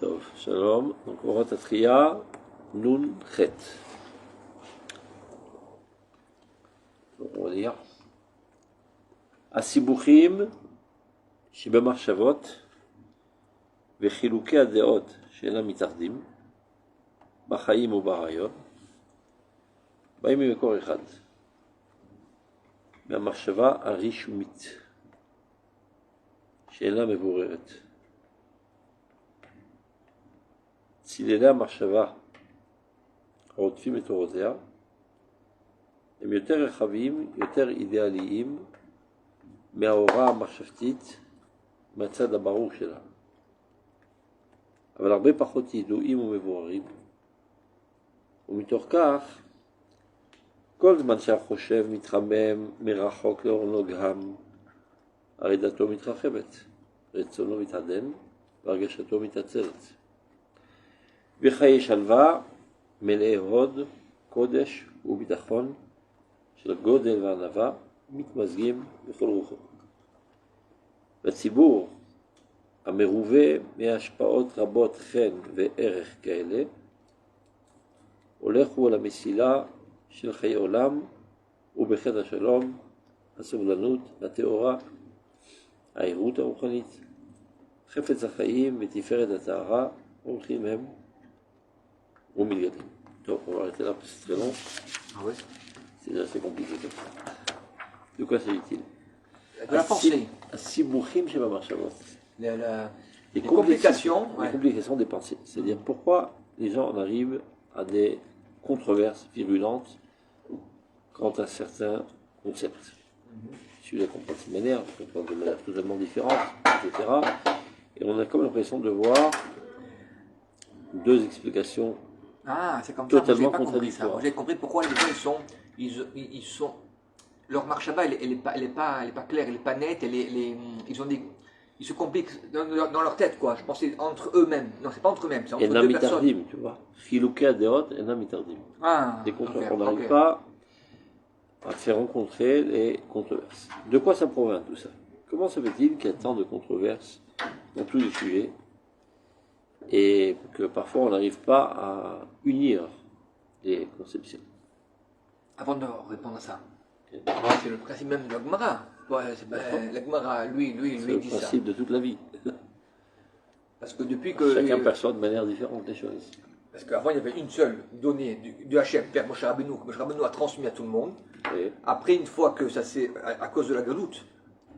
טוב, שלום. donc אורות התחייה, נון ח'. on va dire הסיבוכים שבמחשבות וחילוקי הדעות שאינם מתאחדים בחיים וברעיון באים ממקור אחד, מהמחשבה הרישומית שאינה מבוררת. צלילי המחשבה הרודפים את אורותיה הם יותר רחבים, יותר אידיאליים מההוראה המחשבתית מהצד הברור שלה, אבל הרבה פחות ידועים ומבוררים, ומתוך כך כל זמן שהחושב מתחמם מרחוק לאורנו גם, הרי דתו מתרחבת, רצונו מתעדן והרגשתו מתעצרת. וחיי שלווה מלאי הוד, קודש וביטחון של גודל וענווה מתמזגים בכל רוחו. בציבור המרובה מהשפעות רבות חן וערך כאלה, הולך הוא על המסילה של חיי עולם ובחטא השלום, הסובלנות, התאורה, העירות הרוחנית, חפץ החיים ותפארת הטהרה, הולכים הם ומתגלים. טוב, on va arrêter là parce que c'est très long. Ah ouais. C'est assez compliqué comme ça. De quoi s'agit-il? De la pensée. הסיבוכים שבמחשבות. Les complications. Les complications des pensées. C'est-à-dire pourquoi les gens en arrivent à des controverses virulentes quant à certains concepts. Si je les comprends de cette manière, je comprends de manière totalement différente, etc. Et on a comme l'impression de voir deux explications totalement contradictoires. J'ai compris pourquoi les gens ils sont leur marchaba elle est pas claire, elle est pas nette, ils se compliquent dans leur tête quoi. Je pensais entre eux-mêmes. Non, c'est pas entre eux-mêmes, c'est entre deux personnes. Tu vois. Chilukei hadeot enam mitardim. Des controverses. On n'arrive pas à faire rencontrer les controverses. De quoi ça provient tout ça? Comment se fait-il qu'il y a tant de controverses dans tous les sujets et que parfois on n'arrive pas à unir les conceptions? Avant de répondre à ça, c'est le principe même de la Gemara. La Gemara, lui dit ça. C'est le principe de toute la vie. Parce que depuis que chacun perçoit de manière différente les choses. Parce qu'avant il y avait une seule donnée du Hachem, Père Moshe Rabbeinu, que Moshe Rabbeinu a transmis à tout le monde. Oui. Après, une fois que ça c'est à cause de la galoute,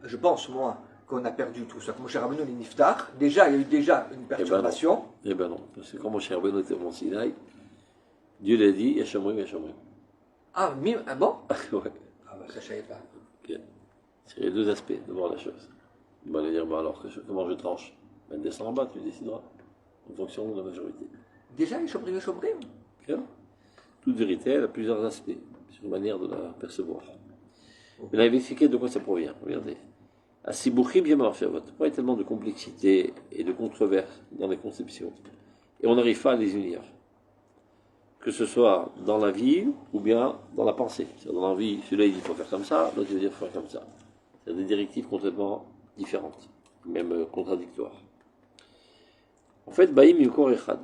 je pense moi qu'on a perdu tout ça. Que Moshe Rabbeinu est niftar, déjà il y a eu déjà une perturbation. Eh ben non, parce que quand Moshe Rabbeinu était au Mont Sinaï, Dieu l'a dit, Yashamrim, Yashamrim. Ah bon? Ouais. Ah bah ça je savais pas. Okay. C'est les deux aspects de voir la chose. On va aller dire, bah alors comment je tranche? Ben descends en bas, tu décideras, en fonction de la majorité. Déjà les chomrim. Okay. Toute vérité, elle a plusieurs aspects, sur une manière de la percevoir. Mais là, il va expliquer de quoi ça provient. Regardez. Asibuchim yemavshavot. Pourquoi il y a tellement de complexité et de controverses dans les conceptions? Et on n'arrive pas à les unir. Que ce soit dans la vie ou bien dans la pensée. C'est-à-dire dans la vie, celui-là il dit qu'il faut faire comme ça, l'autre il dit qu'il faut faire comme ça. C'est des directives complètement différentes, même contradictoires. En fait, Baïm Yukor Echad.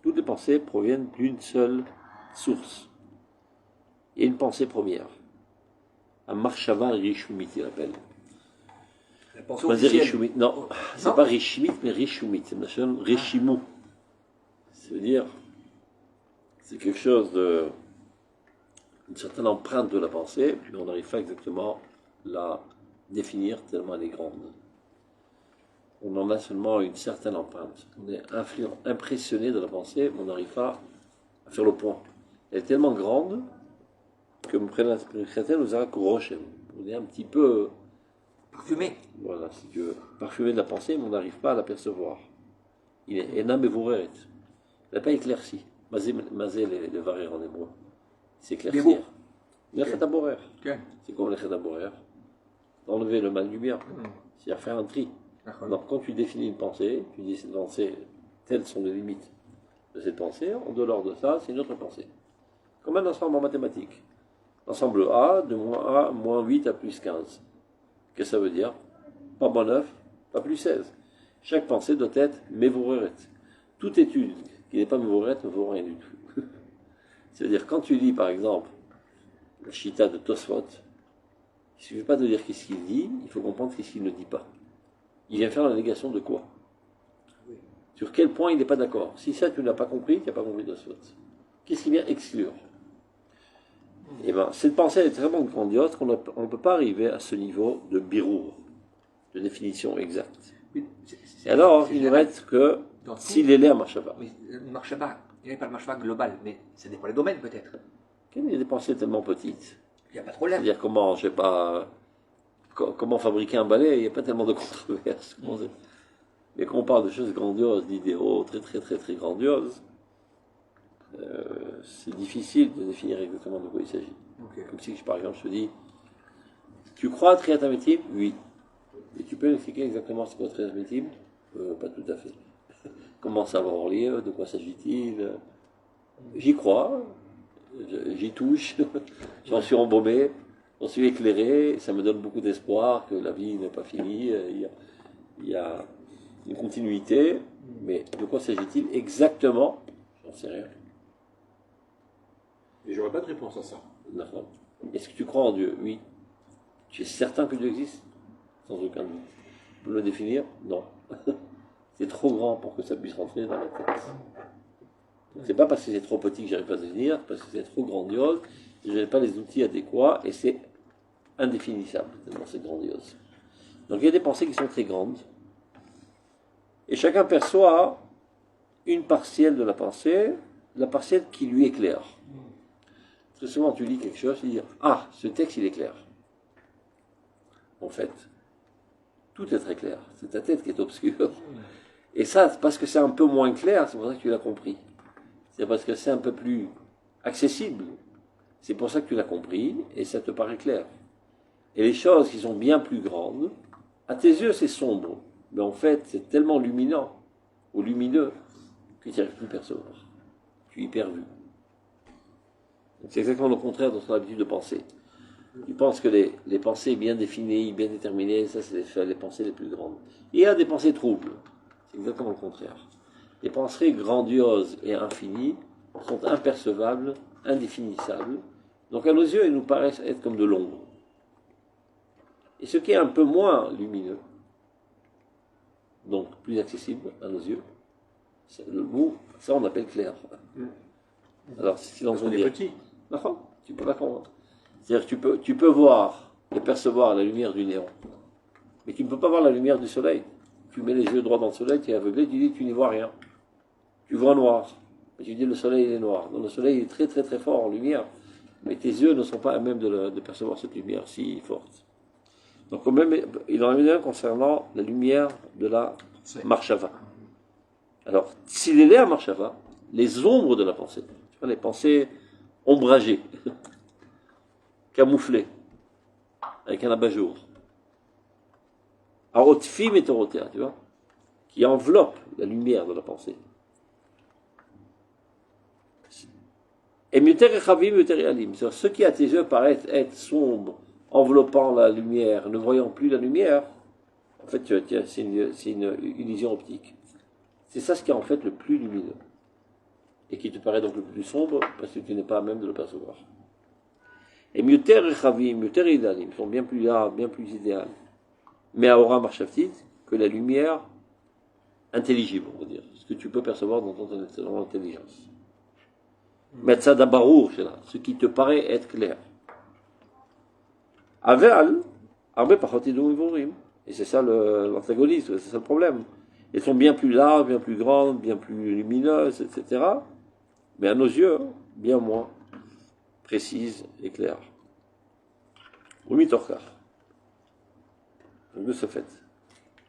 Toutes les pensées proviennent d'une seule source. Il y a une pensée première. Un marshava rishumit, il appelle. La pensée officielle. Non, c'est pas rishumit, mais rishumit. C'est national rishimu. Ça veut dire, c'est quelque chose de, une certaine empreinte de la pensée, mais on n'arrive pas exactement à la définir tellement elle est grande. On en a seulement une certaine empreinte. On est impressionné de la pensée, mais on n'arrive pas à faire le point. Elle est tellement grande que le chrétien nous a corrochem. On est un petit peu parfumé. Voilà, si tu veux, parfumé de la pensée, mais on n'arrive pas à l'apercevoir. Il est enam evureret. Il n'a pas éclairci. Mazé les varer en hébreu. C'est éclaircir. Le chetaborer. C'est comme le chetaborer. Enlever le mal du bien. C'est-à-dire faire un tri. Donc quand tu définis une pensée, tu dis cette pensée, telles sont les limites de cette pensée, en dehors de ça, c'est une autre pensée. Comme un ensemble en mathématiques. L'ensemble A, de moins A, moins 8 à plus 15. Qu'est-ce que ça veut dire? Pas moins 9, pas plus 16. Chaque pensée doit être mévoreret. toute étude qui n'est pas Mevorette ne vaut rien du tout. C'est-à-dire, quand tu lis, par exemple, la Chita de Tosfot, il ne suffit pas de dire qu'est-ce qu'il dit, il faut comprendre qu'est-ce qu'il ne dit pas. Il vient faire la négation de quoi? Oui. Sur quel point il n'est pas d'accord? Si ça, tu n'as pas compris, tu n'as pas compris Tosfot. Qu'est-ce qui vient exclure? Eh bien, cette pensée est tellement grandiose qu'on ne peut pas arriver à ce niveau de birour, de définition exacte. Et alors, il ne reste que s'il est l'air Marshava. Mais le Marshava, il n'y a pas le Marshava global, mais ça dépend des domaines peut-être. Il y a des pensées tellement petites. Il n'y a pas de problème. C'est-à-dire comment, je sais pas, comment fabriquer un balai, il n'y a pas tellement de controverses. Mais quand on parle de choses grandioses, d'idéaux très très très très grandioses, c'est difficile de définir exactement de quoi il s'agit. Okay. Comme si, par exemple, je te dis, tu crois à Triatamétim? Oui. Et tu peux m'expliquer exactement ce qu'est Triatamétim? Pas tout à fait. Comment ça va en lire? De quoi s'agit-il? J'y crois, j'y touche, j'en suis embaumé, j'en suis éclairé, ça me donne beaucoup d'espoir que la vie n'est pas finie, il y a une continuité, mais de quoi s'agit-il exactement? J'en sais rien. Et j'aurais pas de réponse à ça. D'accord. Est-ce que tu crois en Dieu? Oui. Tu es certain que Dieu existe? Sans aucun doute. Tu peux le définir? Non. C'est trop grand pour que ça puisse rentrer dans la tête. C'est pas parce que c'est trop petit que j'arrive pas à définir, parce que c'est trop grandiose, je n'ai pas les outils adéquats et c'est indéfinissable, tellement c'est grandiose. Donc il y a des pensées qui sont très grandes, et chacun perçoit une partielle de la pensée, la partielle qui lui est claire. Très souvent tu lis quelque chose, tu dis « Ah, ce texte il est clair ». En fait, tout est très clair, c'est ta tête qui est obscure. Et ça, parce que c'est un peu moins clair, c'est pour ça que tu l'as compris. C'est parce que c'est un peu plus accessible. C'est pour ça que tu l'as compris et ça te paraît clair. Et les choses qui sont bien plus grandes, à tes yeux c'est sombre, mais en fait c'est tellement luminant ou lumineux que tu n'y arrives plus à percevoir. Tu es hyper vu. C'est exactement le contraire de ton habitude de penser. Tu penses que les pensées bien définies, bien déterminées, ça c'est les pensées les plus grandes. Il y a des pensées troubles. C'est exactement le contraire. Les pensées grandioses et infinies sont impercevables, indéfinissables. Donc à nos yeux, elles nous paraissent être comme de l'ombre. Et ce qui est un peu moins lumineux, donc plus accessible à nos yeux, le mot, ça on appelle clair. Alors si l'on On est petit. Non, tu peux pas comprendre. C'est-à-dire que tu peux voir et percevoir la lumière du néon, mais tu ne peux pas voir la lumière du soleil. Tu mets les yeux droits dans le soleil, tu es aveuglé, tu dis tu n'y vois rien. Tu vois noir. Mais tu dis le soleil il est noir. Donc le soleil est très très très fort en lumière, mais tes yeux ne sont pas à même de percevoir cette lumière si forte. Donc même, il en a un concernant la lumière de la Marshava. Alors, s'il est là à Marshava, les ombres de la pensée, tu vois, les pensées ombragées, camouflées, avec un abat-jour, Arotfim et Torotea, tu vois, qui enveloppe la lumière de la pensée. Et Muter et Chavim, Muter et Alim, ce qui à tes yeux paraît être sombre, enveloppant la lumière, ne voyant plus la lumière, en fait, c'est une illusion optique. C'est ça ce qui est en fait le plus lumineux. Et qui te paraît donc le plus sombre, parce que tu n'es pas à même de le percevoir. Et Muter et Chavim, Muter et Alim sont bien plus larges, bien plus idéales. Mais à Aura Marchavtit, que la lumière intelligible, on va dire, ce que tu peux percevoir dans ton intelligence. Metzada Barour, ce qui te paraît être clair. Aval, Arbe Pachotidum Ivorim. Et c'est ça l'antagonisme, c'est ça le problème. Elles sont bien plus larges, bien plus grandes, bien plus lumineuses, etc. Mais à nos yeux, bien moins précises et claires. Rumi Torkar. De ce fait.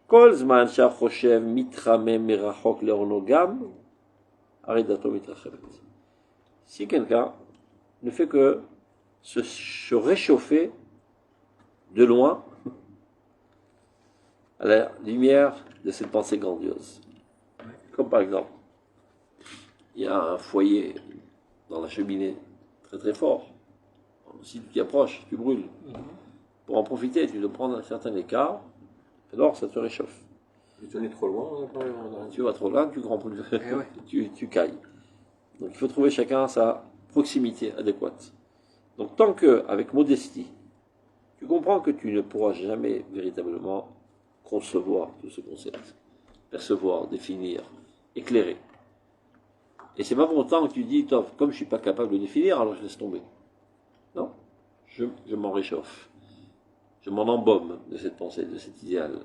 Kol zman shachoshev mitramem merachok leonogam, aridato mitrachevet. Si quelqu'un ne fait que se réchauffer de loin à la lumière de cette pensée grandiose. Comme par exemple, il y a un foyer dans la cheminée très très fort. Si tu t'y approches, tu brûles. Pour en profiter, tu dois prendre un certain écart, alors ça te réchauffe. Tu en es trop loin, Tu vas trop loin, tu comprends plus. Eh ouais. tu cailles. Donc il faut trouver chacun sa proximité adéquate. Donc tant que, avec modestie, tu comprends que tu ne pourras jamais véritablement concevoir tout ce concept, percevoir, définir, éclairer. Et c'est pas pour autant que tu dis, comme je suis pas capable de définir, alors je laisse tomber. Non, je m'en réchauffe. Je m'en embaume de cette pensée, de cet idéal.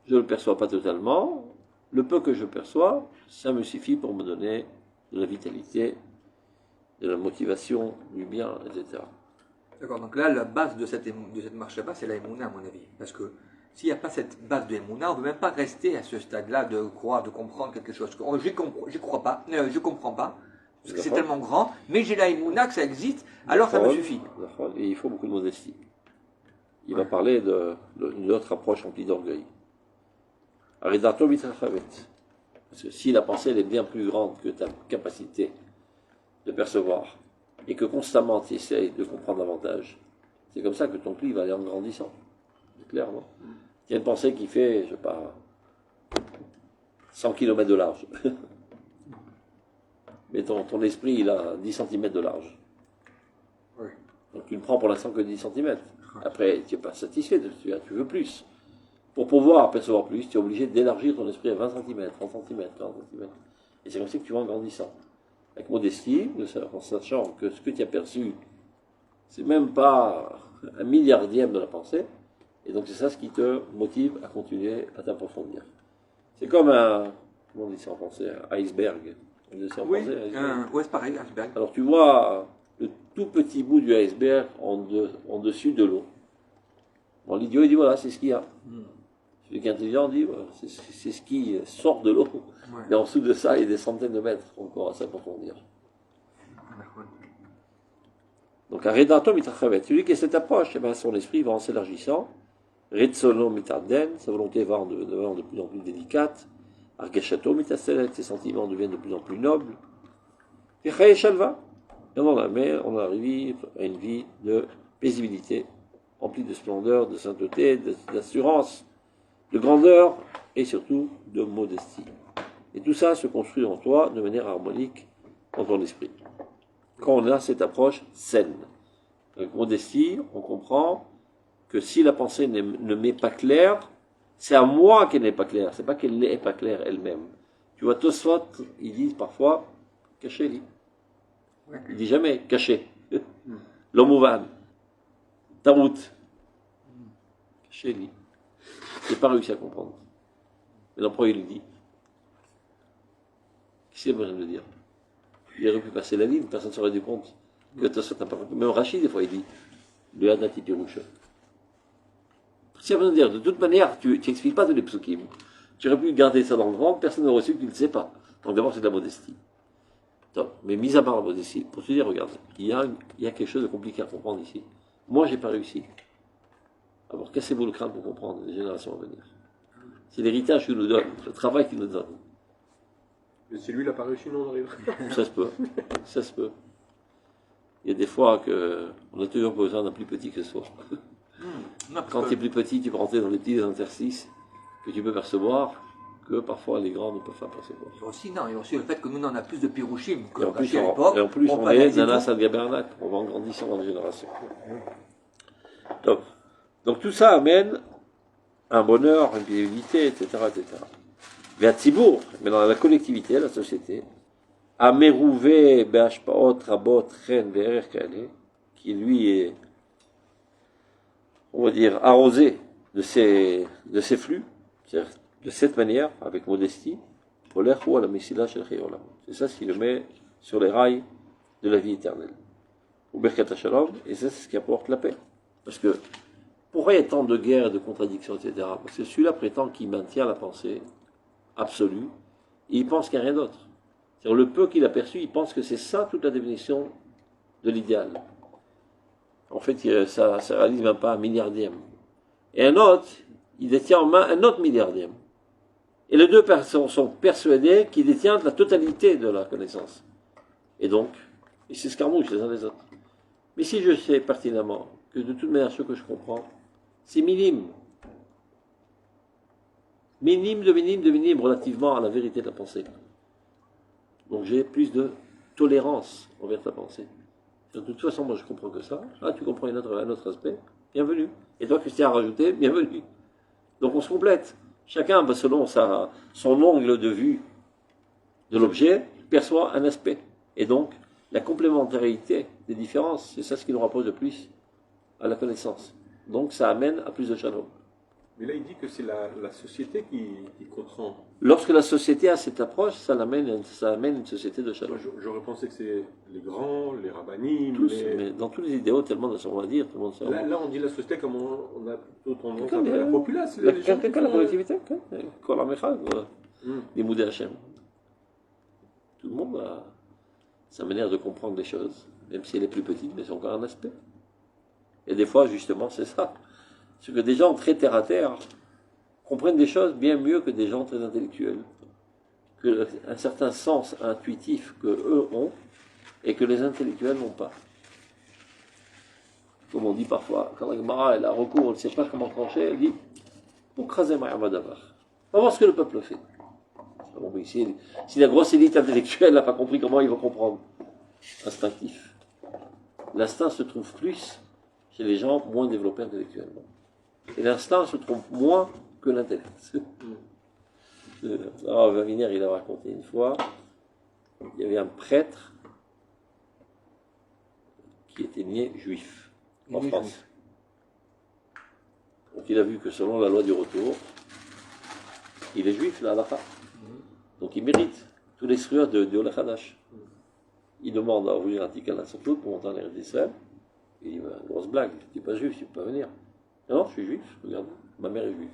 Je ne le perçois pas totalement. Le peu que je perçois, ça me suffit pour me donner de la vitalité, de la motivation, du bien, etc. D'accord, donc là, la base de cette marche là-bas, c'est la Emouna, à mon avis. Parce que s'il n'y a pas cette base de Emouna, on ne peut même pas rester à ce stade-là de croire, de comprendre quelque chose. Je crois pas, je comprends pas, parce que c'est tellement grand, mais j'ai la Emouna, que ça existe, alors ça me suffit. Et il faut beaucoup de modestie. Il va parler d'une autre approche remplie d'orgueil. Aridato mitrachavet. Parce que si la pensée elle est bien plus grande que ta capacité de percevoir, et que constamment tu essayes de comprendre davantage, c'est comme ça que ton pli va aller en grandissant. C'est clair, non? Il y a une pensée qui fait, je sais pas, 100 km de large. Mais ton esprit, il a 10 cm de large. Oui. Donc tu ne prends pour l'instant que 10 cm. Après, tu n'es pas satisfait de ce que tu veux plus. Pour pouvoir percevoir plus, tu es obligé d'élargir ton esprit à 20 cm, 30 cm, 40 cm. Et c'est comme ça que tu vas en grandissant. Avec modestie, en sachant que ce que tu as perçu, c'est même pas un milliardième de la pensée. Et donc c'est ça ce qui te motive à continuer à t'approfondir. C'est comme comment on dit ça en français, un iceberg. On dit ça en Oui, français, iceberg. ouais, c'est pareil, iceberg. Alors tu vois le tout petit bout du iceberg en dessus de l'eau. Bon, l'idiot il dit voilà, c'est ce qu'il y a. Celui qui est intelligent dit voilà, c'est ce qui sort de l'eau. Ouais. Mais en dessous de ça, il y a des centaines de mètres encore à s'approfondir. Donc, un redato mitrachavet, celui qui a cette approche, eh ben, son esprit va en s'élargissant. Retsono mitarden, sa volonté va en devenant de plus en plus délicate. Argashato mitaselet, ses sentiments deviennent de plus en plus nobles. Et chaye shalva, et on arrive à une vie de paisibilité, remplie de splendeur, de sainteté, d'assurance, de grandeur et surtout de modestie. Et tout ça se construit en toi de manière harmonique dans ton esprit. Quand on a cette approche saine, avec modestie, on comprend que si la pensée ne m'est pas claire, c'est à moi qu'elle n'est pas claire, c'est pas qu'elle n'est pas claire elle-même. Tu vois, Tosfot, ils disent parfois, caché, il dit jamais caché. L'omouvan, tarout, caché, j'ai pas réussi à comprendre. Mais l'empereur, il lui dit. Qu'est-ce qu'il a besoin de le dire? Il aurait pu passer la ligne, personne ne se serait rendu compte que Tosfot n'a pas compris. Même Rachid, des fois, il dit le Hadati Piroucha. Qu'est-ce qu'il a besoin de dire? De toute manière, tu n'expliques pas tous les psukim. Tu aurais pu garder ça dans le ventre, personne n'aurait su que tu ne le sais pas. Donc d'abord, c'est de la modestie. Donc, mais mis à part la modestie, pour te dire, regarde, il y a quelque chose de compliqué à comprendre ici. Moi, j'ai pas réussi. Alors, cassez-vous le crâne pour comprendre les générations à venir. C'est l'héritage qu'il nous donne, le travail qu'il nous donne. Mais si lui, il n'a pas réussi, non, on arrive. Ça se peut. Ça se peut. Il y a des fois qu'on a toujours besoin d'un plus petit que soi. Quand tu es plus petit, tu peux rentrer dans les petits interstices que tu peux percevoir, que parfois les grands ne peuvent pas percevoir. Il y a aussi, non, il y a aussi le fait que nous, on en a plus de Pirouchim que Et en plus, à l'époque. on est Nanas Al-Gabernac, on va en grandissant dans les générations. Donc tout ça amène un bonheur, une viabilité, etc. etc. Mais à Tzibour, mais dans la collectivité, la société, à Merouvé, Beashpaot, Rabot, Chen, Be'er, Kale, qui lui est, on va dire, arrosé de ces flux, c'est-à-dire de cette manière, avec modestie, c'est ça ce qui le met sur les rails de la vie éternelle. Et ça, c'est ce qui apporte la paix. Parce que, pourquoi il y a tant de guerres, de contradictions, etc. Parce que celui-là prétend qu'il maintient la pensée absolue, et il pense qu'il n'y a rien d'autre. C'est-à-dire, le peu qu'il a perçu, il pense que c'est ça toute la définition de l'idéal. En fait, ça ne réalise même pas un milliardième. Et un autre, il détient en main un autre milliardième. Et les deux personnes sont persuadés qu'ils détiennent la totalité de la connaissance. Et donc, ils s'escarmouchent les uns les autres. Mais si je sais pertinemment que de toute manière, ce que je comprends, c'est minime. minime de minime relativement à la vérité de la pensée. Donc j'ai plus de tolérance envers ta pensée. De toute façon, moi je comprends que ça. Ah, tu comprends un autre aspect. Bienvenue. Et toi, Christian, a rajouté, bienvenue. Donc on se complète. Chacun, selon son angle de vue de l'objet, perçoit un aspect. Et donc, la complémentarité des différences, c'est ça ce qui nous rapproche de plus à la connaissance. Donc ça amène à plus de shalom. Mais là, il dit que c'est la société qui comprend. Lorsque la société a cette approche, ça amène une société de shalom. Moi, j'aurais pensé que c'est les grands, les rabbinim, Tous, mais dans tous les idéaux, tellement de on va dire, tout le monde sait. Là, on dit la société comme on a plutôt tendance à Comme, la populace. La les gens qui font- collectivité, Kol Amecha, les Moudé Hachem. Tout le monde a sa manière de comprendre les choses, même si elle est plus petite, mais c'est encore un aspect. Et des fois, justement, c'est ça. C'est que des gens très terre à terre comprennent des choses bien mieux que des gens très intellectuels. Un certain sens intuitif que eux ont et que les intellectuels n'ont pas. Comme on dit parfois, quand la Gemara elle a recours, elle ne sait pas comment trancher, elle dit pour craser Ma'amadavar. On va voir ce que le peuple fait. Bon, mais si la grosse élite intellectuelle n'a pas compris comment ils vont comprendre, instinctif. L'instinct se trouve plus chez les gens moins développés intellectuellement. Et l'instinct se trouve moins que l'intellect. Alors, Vaviner, il a raconté une fois, il y avait un prêtre qui était né juif en France. Donc il a vu que selon la loi du retour, il est juif, là, à la fin. Donc il mérite tous les fruits de Ola Hadash. Il demande à ouvrir un ticket à la Souklout pour monter en l'air d'Israël. Il dit, grosse blague, tu n'es pas juif, tu ne peux pas venir. Non, je suis juif, regarde, ma mère est juive.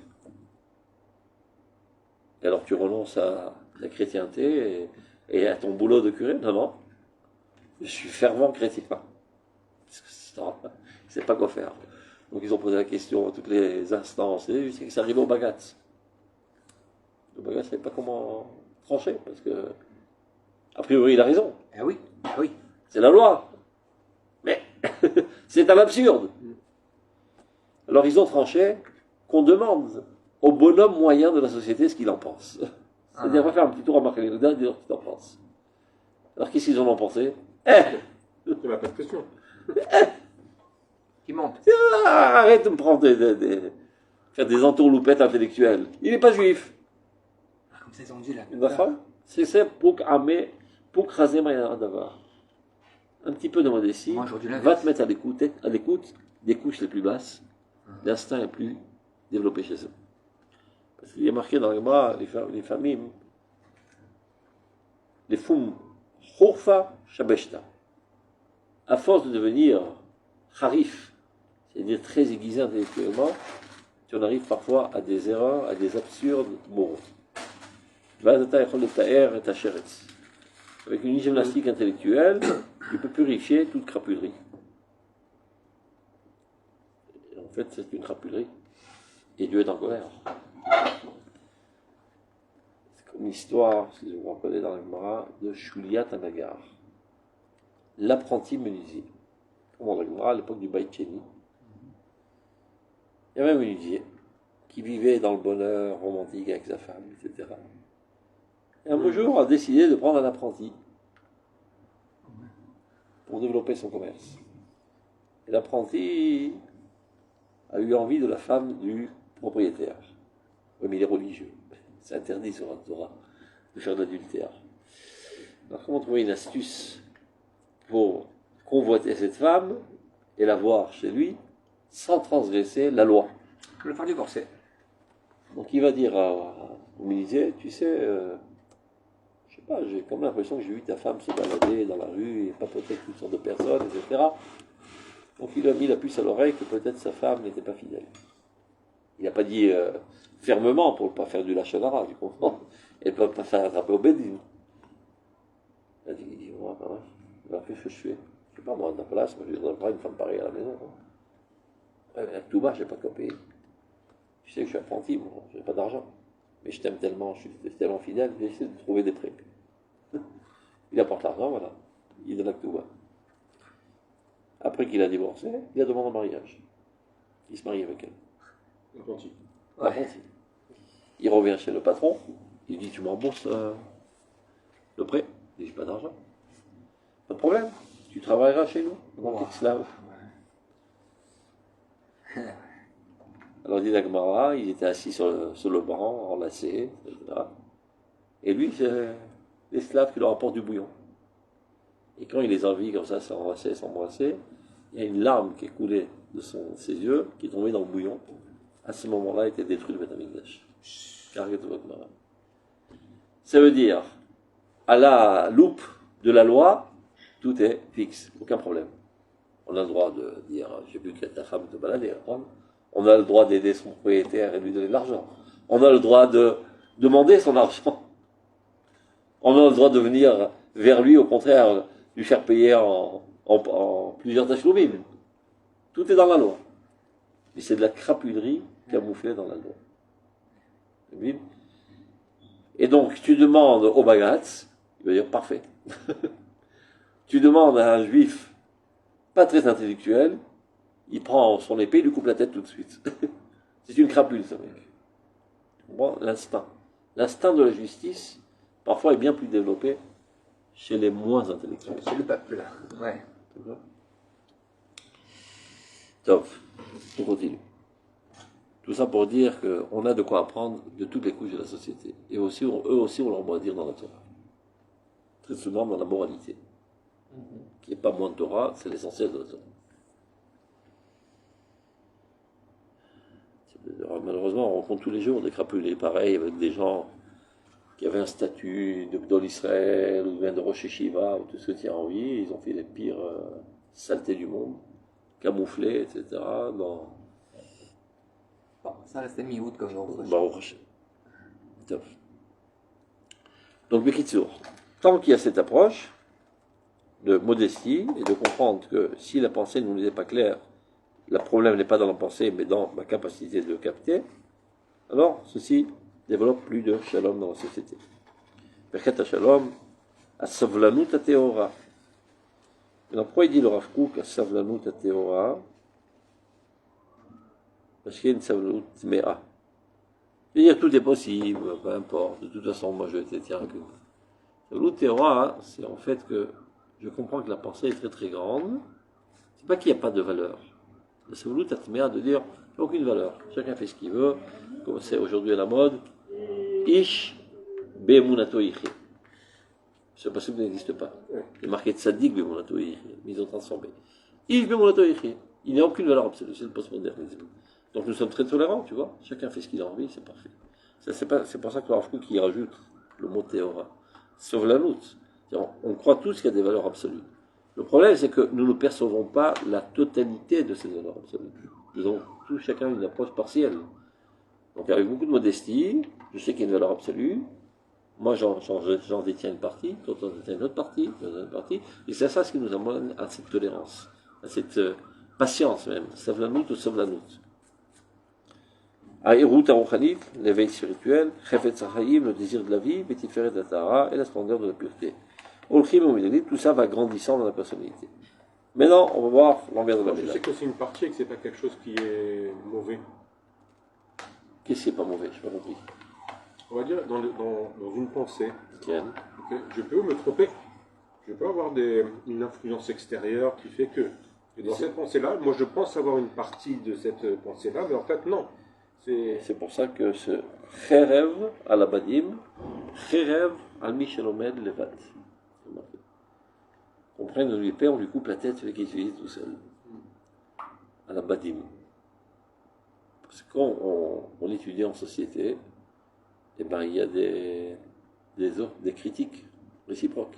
Et alors tu renonces à la chrétienté et à ton boulot de curé? Non, non, je suis fervent chrétien. Non, je ne sais pas quoi faire. Donc ils ont posé la question à toutes les instances, et je sais que c'est arrivé au Bagatz. Le Bagatz ne savait pas comment trancher, parce que, a priori, il a raison. Ah oui, ah oui. C'est la loi. Mais c'est un absurde. Alors ils ont tranché qu'on demande au bonhomme moyen de la société ce qu'il en pense. C'est-à-dire, on va faire un petit tour à Marc-Léonard et dire ce qu'il en pense. Alors qu'est-ce qu'ils en ont pensé? Il n'y a pas de question. Qui monte. Arrête de me prendre faire des entourloupettes intellectuelles. Il n'est pas juif. Ah, comme ça, ils ont dit là. D'accord? C'est pour craser Mayadavar. Un petit peu de modestie. Moi, j'aurais dû l'inverse. Va te mettre à l'écoute des couches les plus basses. L'instinct est plus développé chez eux. Parce qu'il y a marqué dans les bras, les familles, les foum, Khurfa Shabeshta. À force de devenir harif, c'est-à-dire très aiguisé intellectuellement, tu en arrives parfois à des erreurs, à des absurdes moraux. Avec une gymnastique intellectuelle, tu peux purifier toute crapulerie. Et en fait, c'est une crapulerie. Et Dieu est en colère. C'est comme l'histoire, si vous rappelez dans la Gemara, de Shuliat Anagar, l'apprenti menuisier. Comme dans la Gemara, à l'époque du Beit Sheni. Il y avait un menuisier qui vivait dans le bonheur romantique avec sa femme, etc. Et un beau jour a décidé de prendre un apprenti pour développer son commerce. Et l'apprenti a eu envie de la femme du propriétaire. Oui, mais il est religieux. C'est interdit sur la Torah de faire de l'adultère. Alors comment trouver une astuce pour convoiter cette femme et la voir chez lui sans transgresser la loi? Je vais le faire divorcer. Donc il va dire au menuisier, tu sais, je sais pas, j'ai comme l'impression que j'ai vu ta femme se balader dans la rue et papoter avec toutes sortes de personnes, etc. Donc il a mis la puce à l'oreille que peut-être sa femme n'était pas fidèle. Il n'a pas dit fermement pour ne pas faire du lachonara, tu comprends? Et ne pas faire attraper au bédine. Il a dit, moi, alors qu'est-ce que je fais? Je sais pas, moi, à ta place, moi, je ne voudrais pas une femme pareille à la maison. Avec tout bas, je n'ai pas qu'à payer. Tu sais que je suis apprenti, moi, je n'ai pas d'argent. Mais je t'aime tellement, je suis tellement fidèle, j'ai essayé de trouver des prix. Il apporte l'argent, voilà. Il donne à tout bas. Après qu'il a divorcé, il a demandé en mariage. Il se marie avec elle. Apprenti. Apprenti. Il revient chez le patron, il dit tu me rembourses le prêt. Il dit j'ai pas d'argent. Pas de problème, tu travailleras chez nous, en tant qu'esclave. Alors dit la Gemara, il était assis sur le banc, enlacé, etc. Et lui, c'est l'esclave qui leur apporte du bouillon. Et quand il les a vus comme ça, s'embrasser, il y a une larme qui est coulée de ses yeux, qui est tombée dans le bouillon. À ce moment-là, il était détruit le Beth Amikdash. Ça veut dire, à la loupe de la loi, tout est fixe, aucun problème. On a le droit de dire, j'ai vu que ta femme te balader, on a le droit d'aider son propriétaire et lui donner de l'argent. On a le droit de demander son argent. On a le droit de venir vers lui, au contraire, lui faire payer en plusieurs tachloumim. Tout est dans la loi. Mais c'est de la crapulerie camouflée dans la loi. Et donc, tu demandes au Bagatz, il va dire parfait. Tu demandes à un juif pas très intellectuel, il prend son épée, il lui coupe la tête tout de suite. C'est une crapule, ça, mec. Bon, l'instinct. L'instinct de la justice, parfois, est bien plus développé chez les moins intellectuels. C'est le peuple, ouais. Top. On continue. Tout ça pour dire qu'on a de quoi apprendre de toutes les couches de la société. Et aussi, eux aussi, on leur doit dire dans la Torah. Très souvent dans la moralité. Qui n'est pas moins de Torah, c'est l'essentiel de la Torah. Malheureusement, on rencontre tous les jours des crapulés pareils avec des gens qui avaient un statut de Gdol Israël ou bien de Rosh Yeshiva ou tout ce que tu as envie. Ils ont fait les pires saletés du monde, camouflés, etc. Dans... Bon, ça restait mi-août comme Baruch Hashem. Top. Donc, Bekitsour, tant qu'il y a cette approche de modestie et de comprendre que si la pensée ne nous est pas claire, le problème n'est pas dans la pensée, mais dans ma capacité de le capter, alors ceci développe plus de shalom dans la société. Perchet shalom, as-savlanut ha-teora. Maintenant, pourquoi il dit le Rav Kook as-savlanut ha-teora? Parce qu'il y a une savlanut mea. C'est-à-dire tout est possible, peu importe. De toute façon, moi je vais tiens que. Savlanut teora, c'est en fait que je comprends que la pensée est très très grande. C'est pas qu'il n'y a pas de valeur. La savlanut ha-tmea de dire il n'y a aucune valeur. Chacun fait ce qu'il veut. Comme c'est aujourd'hui à la mode. Ish be'emunato yichye. Ce passage n'existe pas. Il est marqué tzaddik be'emunato yichye, mais ils ont transformé. Ish be'emunato yichye. Il n'y a aucune valeur absolue, c'est le postmodernisme. Donc nous sommes très tolérants, tu vois. Chacun fait ce qu'il a envie, c'est parfait. C'est pour ça que le Rav Kook qui rajoute le mot théora. Sauf la noute. On croit tous qu'il y a des valeurs absolues. Le problème, c'est que nous ne percevons pas la totalité de ces valeurs absolues. Nous avons tous chacun une approche partielle. Donc avec beaucoup de modestie, je sais qu'il y a une valeur absolue. Moi, j'en détiens une partie, d'autres en détiennent une autre partie, et c'est ça ce qui nous amène à cette tolérance, à cette patience même, savlanout ou savlanout. Aïrout arouchanit, l'éveil spirituel, chefetz hachayim, le désir de la vie, betiferet datara, et la splendeur de la pureté. Olchim ou tout ça va grandissant dans la personnalité. Maintenant, on va voir l'envers de la médaille. Je sais que c'est une partie et que c'est pas quelque chose qui est mauvais. Qu'est-ce qui n'est pas mauvais? Je n'ai pas compris. On va dire dans une pensée. Okay. Je peux me tromper. Je peux avoir une influence extérieure qui fait que. Et dans cette pensée-là, moi je pense avoir une partie de cette pensée-là, mais en fait non. C'est pour ça que ce Cherev al abadim, Cherev al Michelomed levat. On prend une épée, on lui coupe la tête, celui qui utilise tout seul. Al abadim. Parce que quand on étudie en société, eh ben, il y a des critiques réciproques.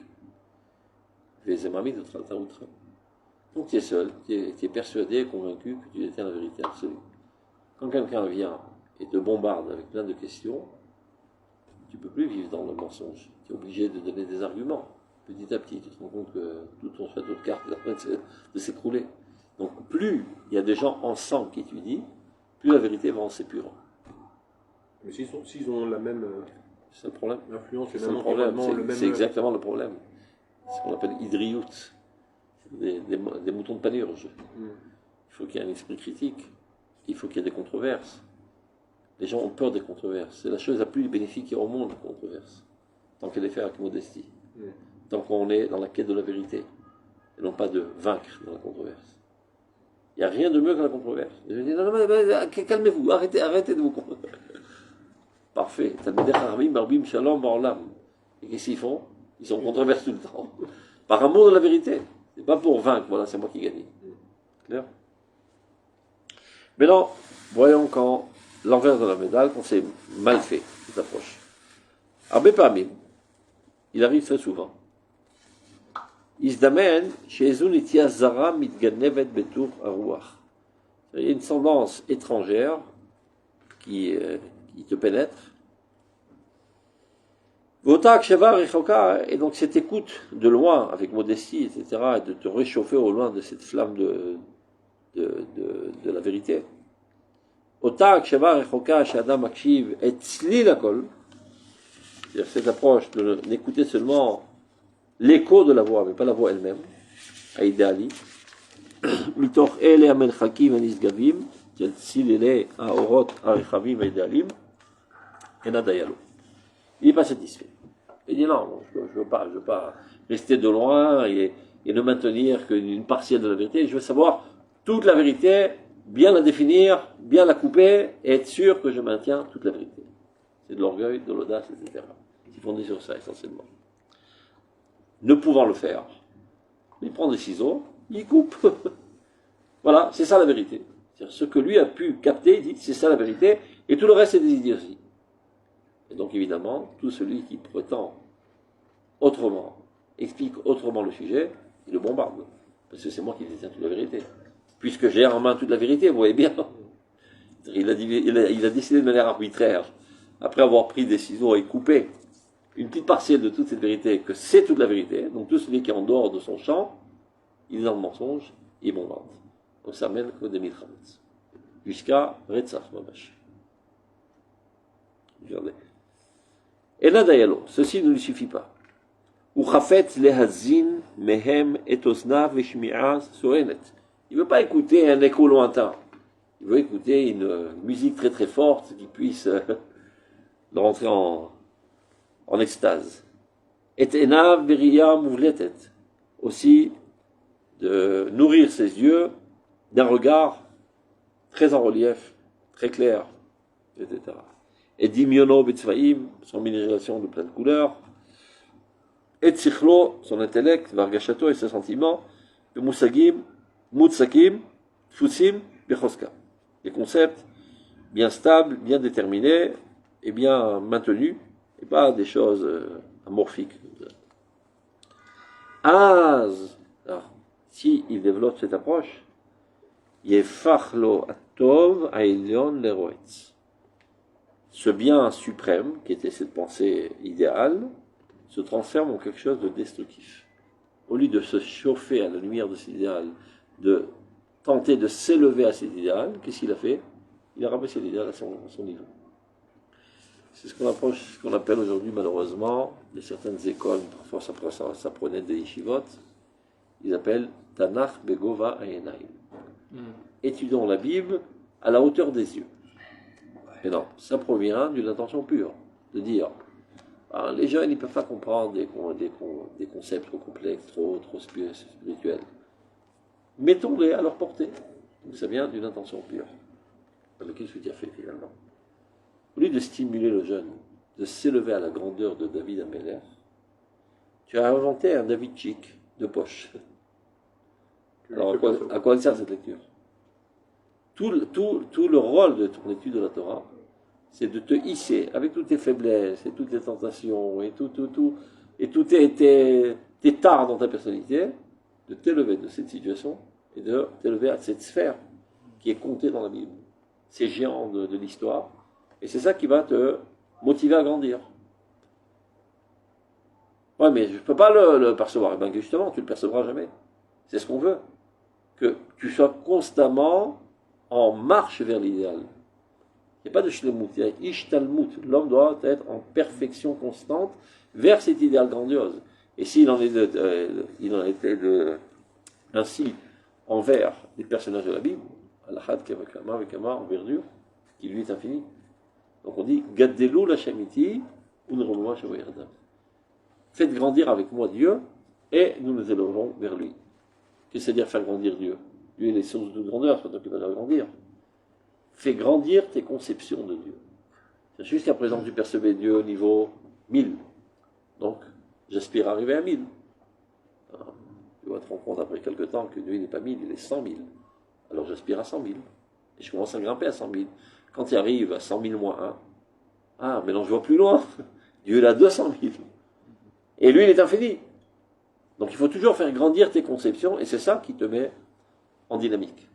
Donc tu es seul, tu es persuadé, convaincu que tu détiens la vérité absolue. Quand quelqu'un vient et te bombarde avec plein de questions, tu ne peux plus vivre dans le mensonge. Tu es obligé de donner des arguments. Petit à petit, tu te rends compte que tout ton château de cartes est en train de s'écrouler. Donc plus il y a des gens ensemble qui étudient, plus la vérité va en s'épurant. Mais s'ils ont la même influence, le même environnement, c'est exactement le problème. C'est ce qu'on appelle hydriout, des moutons de panurge. Il faut qu'il y ait un esprit critique, il faut qu'il y ait des controverses. Les gens ont peur des controverses. C'est la chose la plus bénéfique qu'il y a au monde, la controverse. Tant qu'elle est faite avec modestie. Tant qu'on est dans la quête de la vérité. Et non pas de vaincre dans la controverse. Il n'y a rien de mieux que la controverse. Et je dis, non, mais, calmez-vous, arrêtez de vous contrôler. Parfait. Et qu'est-ce qu'ils font? Ils sont controversés tout le temps. Par amour de la vérité. C'est pas pour vaincre, voilà, c'est moi qui gagne. Clair? Maintenant, voyons quand l'envers de la médaille, quand c'est mal fait, cette approche. Arbé Pamim, il arrive très souvent. Isdamen, chez Zunitia Zara mitganevet betur aruach. Il y a une tendance étrangère qui te pénètre. Votak Sheva Rechoka, et donc cette écoute de loin, avec modestie, etc., et de te réchauffer au loin de cette flamme de la vérité. Otak Sheva Rechoka Shadam Akshiv et Tzli Lakol, c'est-à-dire cette approche de n'écouter seulement l'écho de la voix, mais pas la voix elle-même, Aïdali, Mitoch Ele Amenchakim Anisgavim, Tzli Aorot Arechavim Aïdalim, Enadayalo. Il n'est pas satisfait. Il dit non, je ne veux pas rester de loin et ne maintenir qu'une partielle de la vérité. Je veux savoir toute la vérité, bien la définir, bien la couper et être sûr que je maintiens toute la vérité. C'est de l'orgueil, de l'audace, etc. C'est fondé sur ça essentiellement. Ne pouvant le faire, il prend des ciseaux, il coupe. Voilà, c'est ça la vérité. C'est-à-dire, ce que lui a pu capter, il dit c'est ça la vérité, et tout le reste c'est des idioties. Et donc évidemment, tout celui qui prétend autrement, explique autrement le sujet, il le bombarde. Parce que c'est moi qui détiens toute la vérité. Puisque j'ai en main toute la vérité, vous voyez bien. Il a décidé de manière arbitraire, après avoir pris des ciseaux et coupé une petite partielle de toute cette vérité, que c'est toute la vérité. Donc tout celui qui est en dehors de son champ, il est dans le mensonge, il bombarde. Donc ça mène que des milchametz. Jusqu'à Retzach Mamash. Regardez. Et là, Dayalo, ceci ne lui suffit pas. Il ne veut pas écouter un écho lointain. Il veut écouter une musique très très forte qui puisse le rentrer en extase. Et enav beria mouvletet. Aussi de nourrir ses yeux d'un regard très en relief, très clair, etc. Et dimiono betzvaim, son minéralisation de plein de couleurs, et tsichlo, son intellect, vargashato et ses sentiments, de moussagim, moutsakim, tfutsim, bechoska. Des concepts bien stables, bien déterminés, et bien maintenus, et pas des choses amorphiques. Az, alors, si il développe cette approche, yefachlo atov ailion leroetz. Ce bien suprême, qui était cette pensée idéale, se transforme en quelque chose de destructif. Au lieu de se chauffer à la lumière de cet idéal, de tenter de s'élever à cet idéal, qu'est-ce qu'il a fait? Il a rabaissé l'idéal à son niveau. C'est ce qu'on appelle aujourd'hui malheureusement, de certaines écoles, parfois ça prenait des yeshivot, ils appellent Tanakh Begova Ayenaim. Étudions la Bible à la hauteur des yeux. Et non, ça provient d'une intention pure, de dire, les jeunes ils ne peuvent pas comprendre des concepts trop complexes, trop spirituels. Mettons-les à leur portée. Donc ça vient d'une intention pure. Qu'est-ce que tu as fait finalement? Au lieu de stimuler le jeune, de s'élever à la grandeur de David Améler, tu as inventé un David chic de poche. Alors à quoi sert cette lecture? Tout le rôle de ton étude de la Torah, c'est de te hisser avec toutes tes faiblesses et toutes tes tentations et tous tes tares dans ta personnalité, de t'élever de cette situation et de t'élever à cette sphère qui est comptée dans la Bible, ces géants de l'histoire. Et c'est ça qui va te motiver à grandir. Ouais, mais je ne peux pas le percevoir. Et bien justement, tu ne le percevras jamais. C'est ce qu'on veut. Que tu sois constamment en marche vers l'idéal. Il n'y a pas de shlemut, il y a ishtalmut. L'homme doit être en perfection constante vers cet idéal grandiose. Et s'il en était ainsi envers les personnages de la Bible, Alahad Kavakama, en verdure, qui lui est infini, Donc on dit Gaddelou la Shamiti, Unromwa Shavoyardam. Faites grandir avec moi Dieu, et nous nous élèverons vers lui. Qu'est-ce que c'est dire faire grandir Dieu? Lui, il est source de grandeur, c'est toi qui vas le grandir. Fais grandir tes conceptions de Dieu. Jusqu'à présent, tu percevais Dieu au niveau 1000. Donc, j'aspire à arriver à 1000. Alors, tu vas te rendre compte après quelques temps que Dieu n'est pas 1000, il est 100 000. Alors j'aspire à 100 000. Et je commence à grimper à 100 000. Quand tu arrives à 100 000 moins 1, ah, mais non, je vois plus loin. Dieu, il a 200 000. Et lui, il est infini. Donc il faut toujours faire grandir tes conceptions, et c'est ça qui te met en dynamique.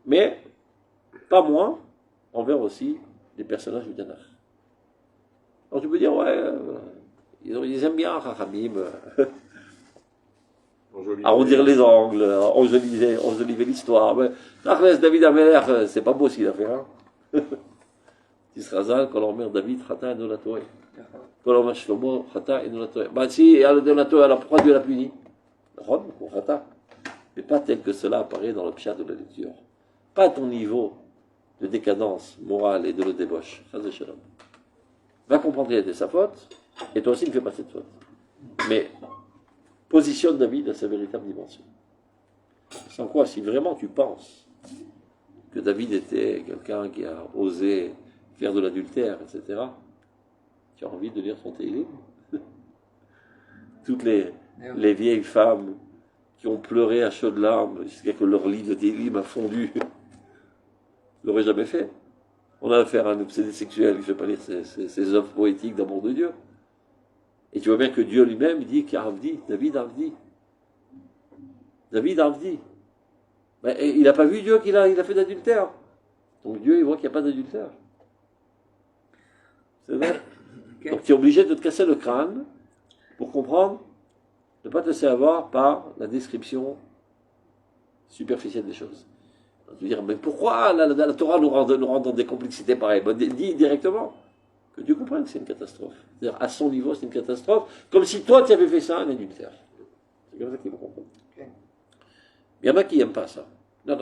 Mais, pas moins, envers aussi des personnages du Tanakh. Alors tu peux dire, ouais, ils aiment bien Chachamim, arrondir les angles, enjoliver l'histoire. Mais David Ameler, c'est pas beau ce qu'il a fait. Hein. Tisrazal, quand leur mère David, Chata et Nolatoé. Quand leur mère Shlomo, Chata et Nolatoé. Bah si, elle a Nolatoé, alors pourquoi Dieu l'a puni? Rome, pour Chata. Mais pas tel que cela apparaît dans le pshat de la lecture. Pas à ton niveau de décadence morale et de le débauche. Va comprendre qu'elle était sa faute, et toi aussi ne fais pas cette faute. Mais positionne David à sa véritable dimension. Sans quoi, si vraiment tu penses que David était quelqu'un qui a osé faire de l'adultère, etc., tu as envie de lire son Télim. Toutes les vieilles femmes qui ont pleuré à chaudes larmes jusqu'à ce que leur lit de Télim a fondu, ne l'auraient jamais fait. On a affaire à un obsédé sexuel qui ne fait pas lire ses œuvres poétiques d'amour de Dieu. Et tu vois bien que Dieu lui-même dit qu'Avdi, David Avdi. David Avdi. Ben, il n'a pas vu Dieu qu'il a fait d'adultère. Donc Dieu, il voit qu'il n'y a pas d'adultère. C'est vrai. Okay. Donc tu es obligé de te casser le crâne pour comprendre, ne pas te laisser avoir par la description superficielle des choses. Tu veux dire, mais pourquoi la Torah nous rend dans des complexités pareilles? Ben, dis directement. Que tu comprennes que c'est une catastrophe. C'est-à-dire, à son niveau, c'est une catastrophe, comme si toi, tu avais fait ça un adultère. C'est comme ça qu'il faut comprendre. Okay. Il y en a qui n'aiment pas ça. Non.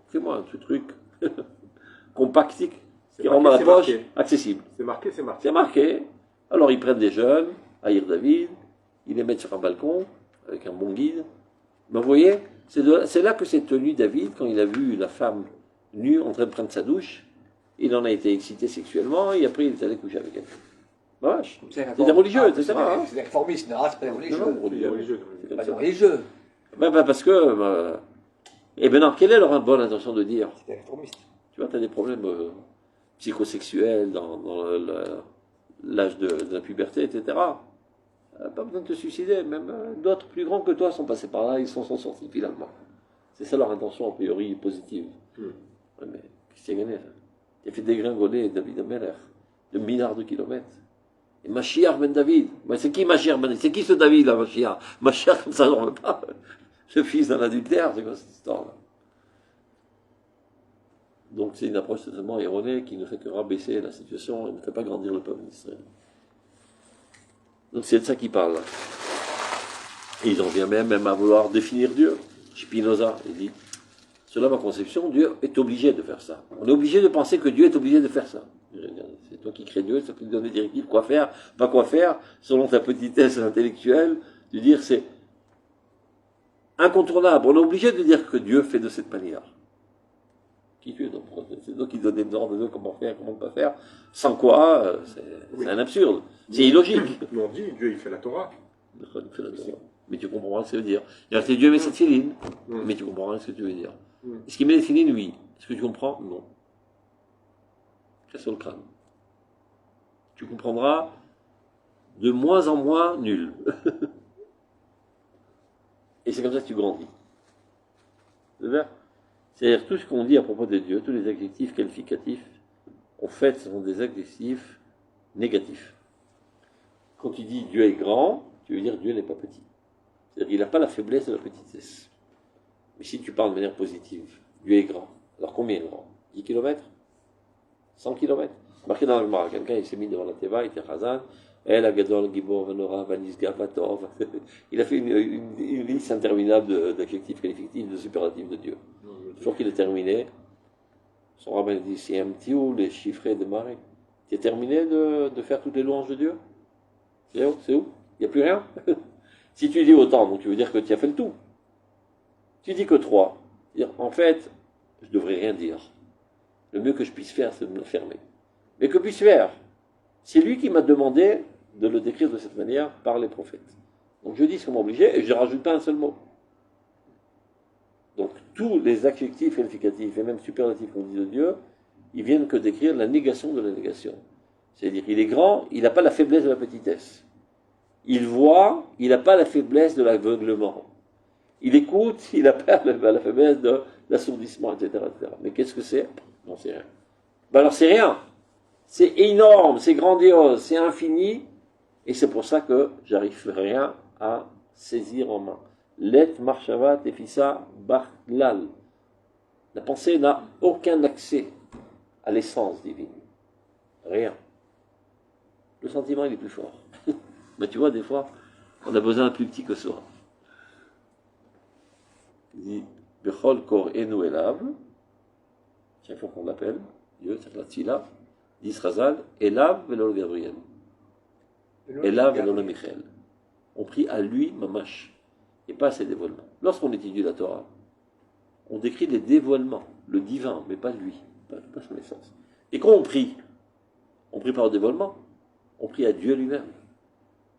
Fais-moi un truc compactique, qui rend ma approche accessible. C'est marqué. C'est marqué. Alors, ils prennent des jeunes, Haïr David, ils les mettent sur un balcon, avec un bon guide. Mais vous voyez, c'est là que s'est tenu David, quand il a vu la femme nue en train de prendre sa douche. Il en a été excité sexuellement et après il est allé coucher avec elle. Vache. C'est des religieux, etc. C'est des réformistes, non, c'est pas des religieux. C'est pas des religieux. Parce que. Et maintenant, quelle est leur bonne intention de dire? C'est des réformistes. Tu vois, tu as des problèmes psychosexuels dans l'âge de la puberté, etc. Pas besoin de te suicider, même d'autres plus grands que toi sont passés par là, ils sont sortis finalement. C'est ça leur intention a priori positive. Ouais, mais qu'est-ce qu'il y a gagné ça? Il a fait dégringoler David Ameler de milliards de kilomètres. Et Mashiach ben David. Mais c'est qui Mashiach ben David? C'est qui ce David là, Mashiach? Mashiach comme ça, j'en veux pas. Le fils d'un adultère, c'est quoi cette histoire-là? Donc c'est une approche totalement erronée qui ne fait que rabaisser la situation et ne fait pas grandir le peuple d'Israël. Donc c'est de ça qu'il parle là. Et il en vient même à vouloir définir Dieu. Spinoza, il dit. Selon ma conception, Dieu est obligé de faire ça. On est obligé de penser que Dieu est obligé de faire ça. C'est toi qui crée Dieu, ça peut te donner des directives, quoi faire, pas quoi faire, selon ta petitesse intellectuelle, de dire c'est incontournable. On est obligé de dire que Dieu fait de cette manière. Qui tu es donc? C'est toi qui donnes des ordres de comment faire, comment ne pas faire, sans quoi, c'est un absurde. C'est illogique. Mais on dit, Dieu il fait la Torah. Il fait la Torah. Mais tu comprends ce que ça veut dire. Il a fait Dieu met cette filine, mais tu comprends ce que tu veux dire. Est-ce qu'il met les filines? Oui. Est-ce que tu comprends? Non. Casse le crâne. Tu comprendras de moins en moins nul. Et c'est comme ça que tu grandis. C'est-à-dire tout ce qu'on dit à propos de Dieu, tous les adjectifs qualificatifs, en fait, ce sont des adjectifs négatifs. Quand tu dis Dieu est grand, tu veux dire Dieu n'est pas petit. C'est-à-dire qu'il n'a pas la faiblesse de la petitesse. Mais si tu parles de manière positive, Dieu est grand. Alors combien est grand? 10 km? 100 km? Marqué dans le Gemara, quelqu'un il s'est mis devant la Teva, il était Chazan, El Agadol, Gibor, Venora, Vanisga, Vatov. Il a fait une liste interminable d'adjectifs qualificatifs, de superlatifs de Dieu. Le jour qu'il est terminé, son rabbin dit c'est un petit ou les chiffrés de marée. Tu es terminé de faire toutes les louanges de Dieu? C'est où? Il n'y a plus rien? Si tu dis autant, donc tu veux dire que tu as fait le tout. Tu dis que 3. En fait, je ne devrais rien dire. Le mieux que je puisse faire, c'est de me fermer. Mais que puis-je faire? C'est lui qui m'a demandé de le décrire de cette manière par les prophètes. Donc je dis ce qu'on m'a obligé et je ne rajoute pas un seul mot. Donc tous les adjectifs qualificatifs et même superlatifs qu'on dit de Dieu, ils viennent que décrire la négation de la négation. C'est-à-dire qu'il est grand, il n'a pas la faiblesse de la petitesse. Il voit, il n'a pas la faiblesse de l'aveuglement. Il écoute, il n'a pas la faiblesse de l'assourdissement, etc., etc. Mais qu'est-ce que c'est? Non, c'est rien. Ben alors c'est rien. C'est énorme, c'est grandiose, c'est infini, et c'est pour ça que j'arrive rien à saisir en main. Let marshava tefissa bachlal. La pensée n'a aucun accès à l'essence divine. Rien. Le sentiment, il est plus fort. Mais tu vois, des fois, on a besoin d'un plus petit que soi. Il dit, Bechol kor enu elav, chaque fois qu'on l'appelle, Dieu, c'est la tzila, dit Srazal, elav velo le Gabriel. Elav velo le Michael. On prie à lui, mamash, et pas à ses dévoilements. Lorsqu'on étudie la Torah, on décrit les dévoilements, le divin, mais pas lui, pas son essence. Et quand on prie par le dévoilement, on prie à Dieu lui-même.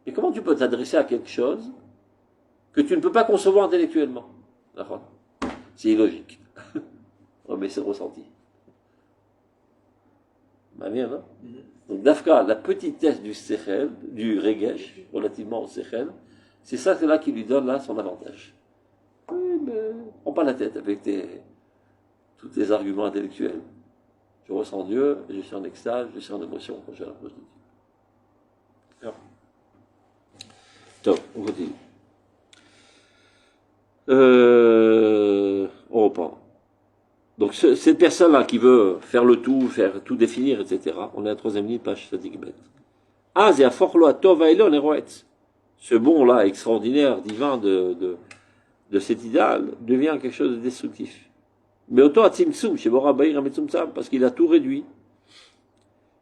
Et comment tu peux t'adresser à quelque chose que tu ne peux pas concevoir intellectuellement? C'est illogique. Oh, mais c'est ressenti. Bien, non? Donc, Dafka, la petitesse du Sechel, du Regesh, relativement au Sechel, c'est ça là qui lui donne là son avantage. Oui, mais prends pas la tête avec tous tes arguments intellectuels. Je ressens Dieu, je suis en extase, je suis en émotion quand je l'approche de Dieu. Top, on continue. On reprend. Donc cette personne-là qui veut faire tout définir, etc. On est à la 3e ligne, page Sadigibet. Ah, c'est à Forlo Tov Ailon Eroetz. Ce bon-là, extraordinaire, divin de cet idéal, devient quelque chose de destructif. Mais autant à Tzimtzum, chez Bora Baïr Ametzumtzam, parce qu'il a tout réduit.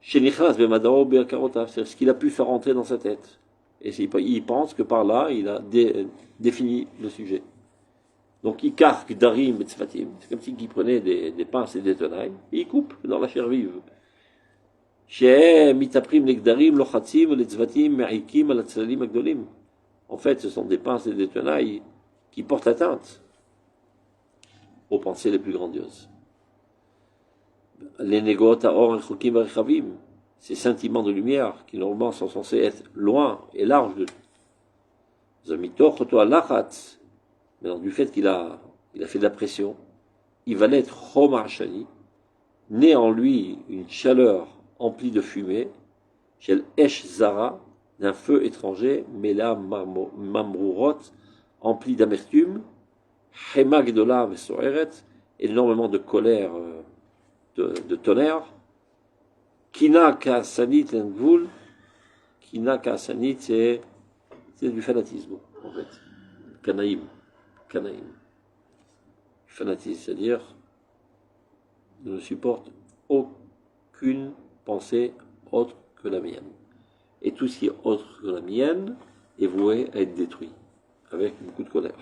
Chez Nichras Bemadao Beakarotav, c'est ce qu'il a pu faire rentrer dans sa tête. Et il pense que par là, il a défini le sujet. Donc, il carque darim et tzvatim. C'est comme s'il prenait des pinces et des tenailles, et il coupe dans la chair vive. En fait, ce sont des pinces et des tenailles qui portent atteinte aux pensées les plus grandioses. Les négot à or rechokim rechavim, ces sentiments de lumière qui normalement sont censés être loin et larges de Zamitoch oto alachatz. Mais du fait qu'il a fait de la pression, il va l'être Chomar Shani, né en lui une chaleur emplie de fumée, Shel Esh Zara, d'un feu étranger, Mela Mamrurot, empli d'amertume, Chema Gdola Vesoeret, énormément de colère, de tonnerre, Kina Kaasanit Lengvul, Kina Kaasanit, c'est du fanatisme, en fait. Kanaïm. Fanatisme, c'est-à-dire ne supporte aucune pensée autre que la mienne. Et tout ce qui est autre que la mienne est voué à être détruit, avec beaucoup de colère.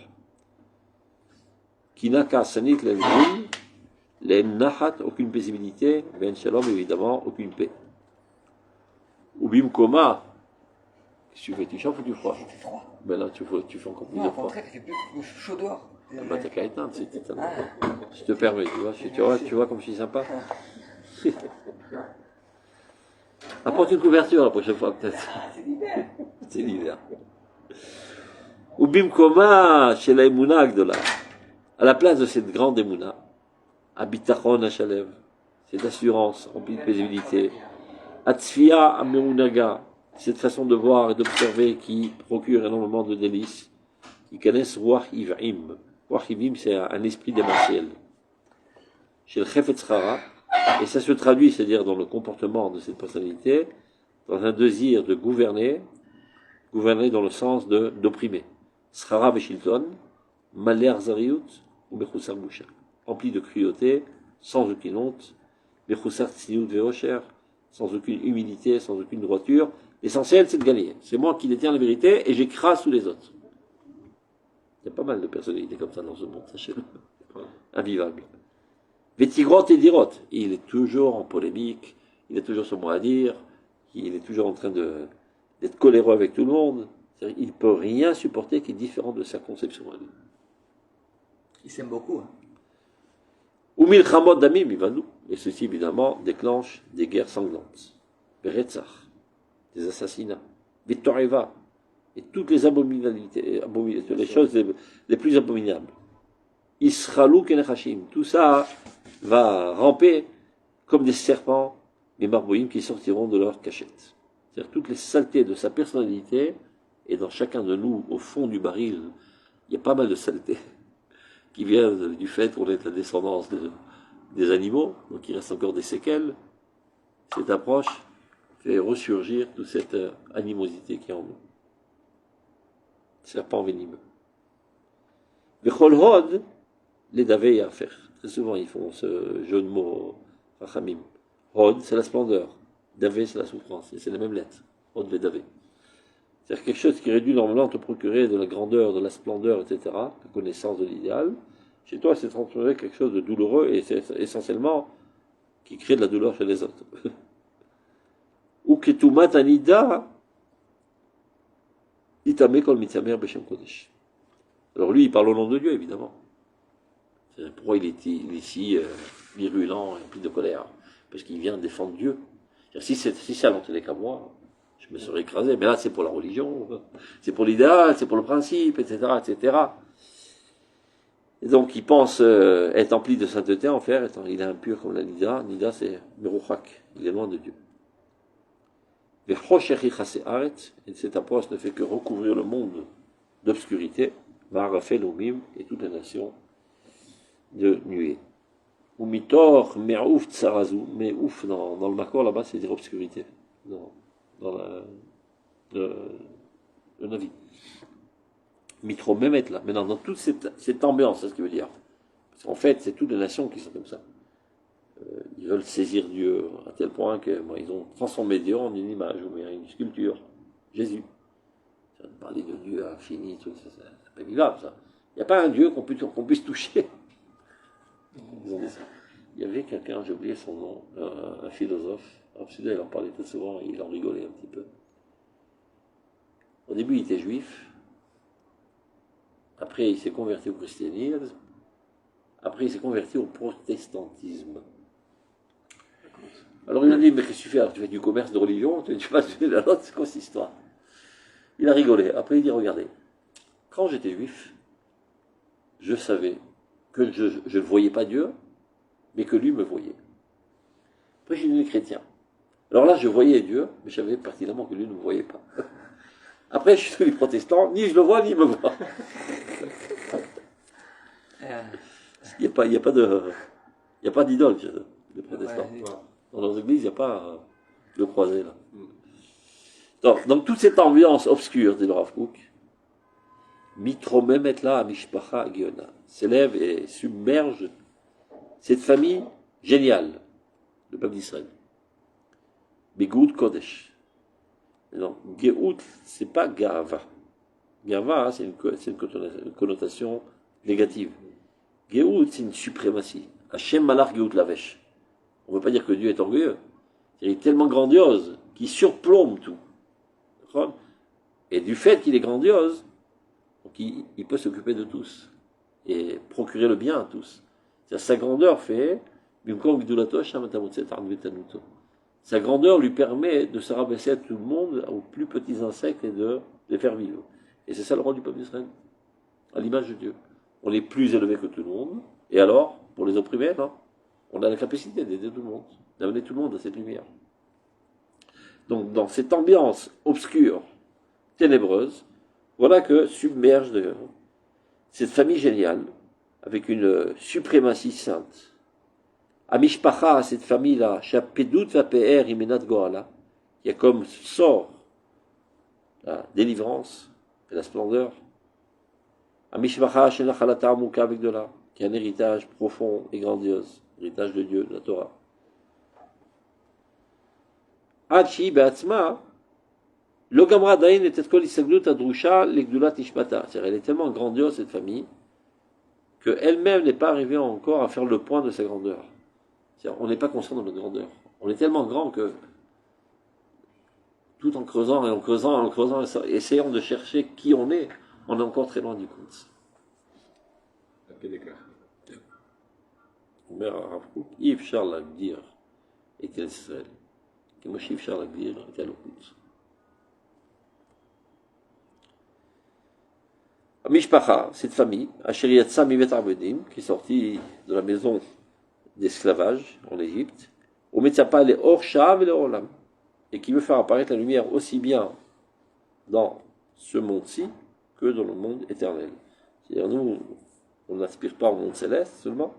Kinaka sanit l'envul, l'ennachat, aucune paisibilité, ben shalom, évidemment, aucune paix. Ubim koma, tu fais, tu chauffes ou tu froid? Il fait froid. Ben là, tu fais encore plus Non, de au froid. contraire, il fait plus chaud dehors. Bah, t'as qu'à éteindre, c'est éteindre. Je te permets, tu vois comme je suis sympa. Apporte une couverture la prochaine fois, peut-être. C'est l'hiver. C'est l'hiver. Ou bimkoma chez la Emouna Agdola. À la place de cette grande Emouna, Abitachon Hachalev, cette assurance remplie de paisibilité, Atzfia Ameunaga, cette façon de voir et d'observer qui procure énormément de délices, qui connaissent Ruach Ivim. Ruach Ivim, c'est un esprit démentiel. Chez le Chefetz Chara, et ça se traduit, c'est-à-dire dans le comportement de cette personnalité, dans un désir de gouverner dans le sens d'opprimer. Schara Veshilton, Maler Zariut ou Bechoussar Boucha, empli de cruauté, sans aucune honte, Bechoussar Tzniut Veocher, sans aucune humilité, sans aucune droiture. L'essentiel, c'est de gagner. C'est moi qui détiens la vérité et j'écrase tous les autres. Il y a pas mal de personnalités comme ça dans ce monde, sachez-le. Invivable. Vétigrotte et dirotte. Il est toujours en polémique, il a toujours son mot à dire, il est toujours en train d'être coléreux avec tout le monde. Il ne peut rien supporter qui est différent de sa conception à lui. Il s'aime beaucoup. Hein. Ou milchamot damim ivanu. Et ceci, évidemment, déclenche des guerres sanglantes. Beretzach, des assassinats. Vitoreva, et toutes les abominabilités, les choses les plus abominables. Isralou kenechashim. Tout ça va ramper comme des serpents, les marboïm qui sortiront de leur cachette. C'est-à-dire toutes les saletés de sa personnalité, et dans chacun de nous, au fond du baril, il y a pas mal de saletés qui viennent du fait qu'on est de la descendance des animaux, donc il reste encore des séquelles. Cette approche fait ressurgir toute cette animosité qui est en nous. Serpent venimeux. Bechol hod, les davei à faire. Très souvent, ils font ce jeu de mots, rachamim. Hod, c'est la splendeur. Davé, c'est la souffrance. Et c'est les mêmes lettres. Hod, davé. C'est-à-dire quelque chose qui réduit normalement te procurer de la grandeur, de la splendeur, etc., la connaissance de l'idéal. Chez toi, c'est transformé quelque chose de douloureux et c'est essentiellement qui crée de la douleur chez les autres. Ou ketumat anida, itame kol mitzamer beshem kodesh. Alors lui, il parle au nom de Dieu, évidemment. Pourquoi il est ici virulent et plein de colère? Parce qu'il vient défendre Dieu. Si ça n'en tenait qu'à moi, je me serais écrasé. Mais là, c'est pour la religion, c'est pour l'idéal, c'est pour le principe, etc., etc. Et donc, il pense être empli de sainteté, en fait, il est impur comme la Nida. Nida, c'est Merouchak, il est loin de Dieu. Et cette approche ne fait que recouvrir le monde d'obscurité, Varafel, Omim, et toutes les nations de nuée. Ou mitor, me'ouf, tsarazou, mais ouf, dans le Makor, là-bas, c'est dire obscurité. Dans le Navi. Mitro Mehmet, là. Maintenant, dans toute cette ambiance, c'est ce qu'il veut dire. Parce qu'en fait, c'est toutes les nations qui sont comme ça. Ils veulent saisir Dieu à tel point que ils ont transformé Dieu en une image ou bien une sculpture. Jésus. Ça veut parler de Dieu infini, tout ça, c'est pas vivable, ça. Il n'y a pas un Dieu qu'on puisse toucher. Il y avait quelqu'un, j'ai oublié son nom, un philosophe. Il en parlait tout souvent, il en rigolait un petit peu. Au début, il était juif. Après, il s'est converti au christianisme. Après, il s'est converti au protestantisme. Alors, il a dit, mais qu'est-ce que tu fais? Alors, tu fais du commerce de religion, tu passes de la note, c'est quoi cette histoire? Il a rigolé. Après, il dit, regardez, quand j'étais juif, je savais que je ne voyais pas Dieu, mais que lui me voyait. Après, je suis devenu chrétien. Alors là, je voyais Dieu, mais je savais pertinemment que lui ne me voyait pas. Après, je suis devenu protestant, ni je le vois, ni il me voit. Il n'y a pas d'idole chez eux, les protestants. Dans nos églises, il n'y a pas le croisé, là. Donc, toute cette ambiance obscure, dit le Rav Kook, Mitromem et là à Mishpacha Giona, s'élève et submerge cette famille géniale, le peuple d'Israël. Begout Kodesh. Non, Geout, c'est pas Gava. Gava, c'est une connotation négative. Geout, c'est une suprématie. Hachem Malach Geout Lavesh. On ne veut pas dire que Dieu est orgueilleux. Il est tellement grandiose qu'il surplombe tout. Et du fait qu'il est grandiose, donc il peut s'occuper de tous et procurer le bien à tous. Sa grandeur fait, sa grandeur lui permet de se rabaisser à tout le monde, aux plus petits insectes et de les faire vivre. Et c'est ça le rôle du peuple d'Israël, à l'image de Dieu. On est plus élevé que tout le monde, et alors, pour les opprimer, non, on a la capacité d'aider tout le monde, d'amener tout le monde à cette lumière. Donc, dans cette ambiance obscure, ténébreuse, voilà que submerge cette famille géniale, avec une suprématie sainte. Amishpacha, cette famille-là, Shapedut Vape'er Imenat Goala, qui a comme sort la délivrance et la splendeur. Amishpacha Shenachalata Amuka avec de là, qui a un héritage profond et grandiose, héritage de Dieu, de la Torah. Hachi Beatzma, Logamra Dain et Kol Isaglut Adrusha, Legdulat Ishmata. C'est-à-dire, elle est tellement grandiose, cette famille, qu'elle-même n'est pas arrivée encore à faire le point de sa grandeur. C'est-à-dire, on n'est pas conscient de notre grandeur. On est tellement grand que, tout en creusant et en creusant et en creusant, essayant de chercher qui on est encore très loin du compte. אומר הרב קוק, אי אפשר להגדיר את ישראל, כמו שאי אפשר להגדיר את האלוקות. המשפחה, cette famille, אשר יצאה מבית עבדים, qui est sortie de la maison d'esclavage en Égypte, ומצפה לאור שעה ולאור עולם, et qui veut faire apparaître la lumière aussi bien dans ce monde-ci que dans le monde éternel. C'est-à-dire, nous, on n'aspire pas au monde céleste seulement,